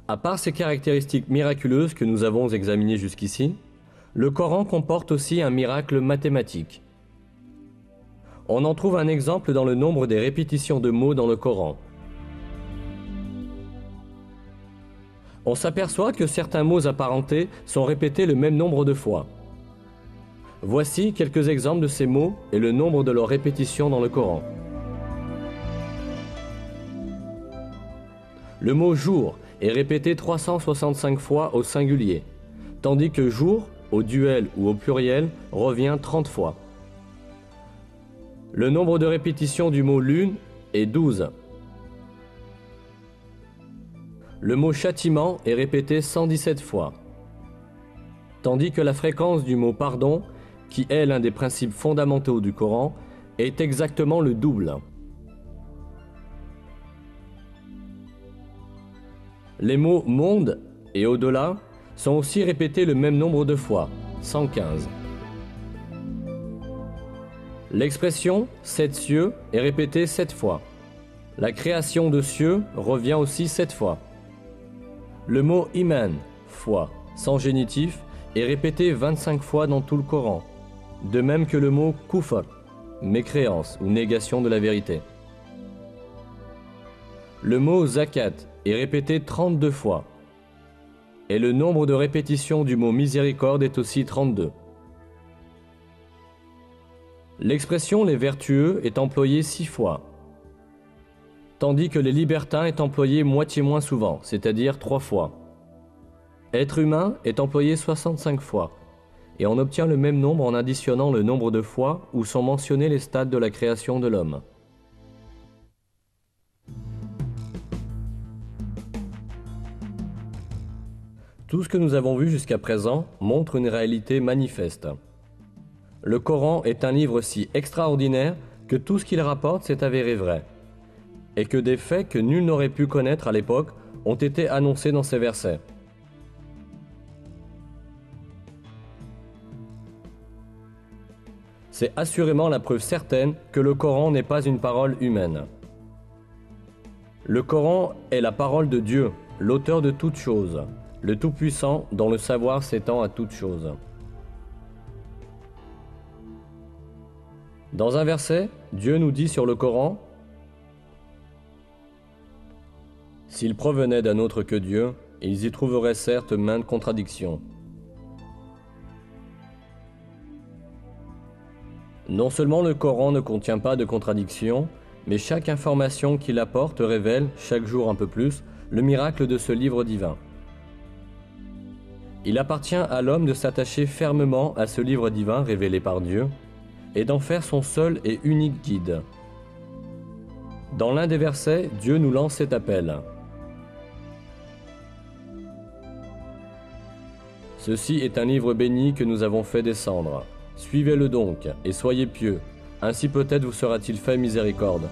À part ces caractéristiques miraculeuses que nous avons examinées jusqu'ici, le Coran comporte aussi un miracle mathématique. On en trouve un exemple dans le nombre des répétitions de mots dans le Coran. On s'aperçoit que certains mots apparentés sont répétés le même nombre de fois. Voici quelques exemples de ces mots et le nombre de leurs répétitions dans le Coran. Le mot jour est répété 365 fois au singulier, tandis que jour, au duel ou au pluriel, revient 30 fois. Le nombre de répétitions du mot lune est 12. Le mot châtiment est répété 117 fois, tandis que la fréquence du mot pardon, qui est l'un des principes fondamentaux du Coran, est exactement le double. Les mots monde et au-delà sont aussi répétés le même nombre de fois, 115. L'expression « sept cieux » est répétée 7 fois. La création de cieux revient aussi 7 fois. Le mot « iman » foi, sans génitif, est répété 25 fois dans tout le Coran, de même que le mot « kufr » mécréance ou négation de la vérité. Le mot « zakat » est répété 32 fois, et le nombre de répétitions du mot « miséricorde » est aussi 32. L'expression « les vertueux » est employée 6 fois, tandis que les libertins est employé moitié moins souvent, c'est-à-dire 3 fois. Être humain est employé 65 fois, et on obtient le même nombre en additionnant le nombre de fois où sont mentionnés les stades de la création de l'homme. Tout ce que nous avons vu jusqu'à présent montre une réalité manifeste. Le Coran est un livre si extraordinaire que tout ce qu'il rapporte s'est avéré vrai, et que des faits que nul n'aurait pu connaître à l'époque ont été annoncés dans ces versets. C'est assurément la preuve certaine que le Coran n'est pas une parole humaine. Le Coran est la parole de Dieu, l'auteur de toutes choses, le Tout-Puissant dont le savoir s'étend à toutes choses. Dans un verset, Dieu nous dit sur le Coran : « S'ils provenaient d'un autre que Dieu, ils y trouveraient certes maintes contradictions. » Non seulement le Coran ne contient pas de contradictions, mais chaque information qu'il apporte révèle, chaque jour un peu plus, le miracle de ce livre divin. Il appartient à l'homme de s'attacher fermement à ce livre divin révélé par Dieu, et d'en faire son seul et unique guide. Dans l'un des versets, Dieu nous lance cet appel. « Ceci est un livre béni que nous avons fait descendre. Suivez-le donc, et soyez pieux, ainsi peut-être vous sera-t-il fait miséricorde. »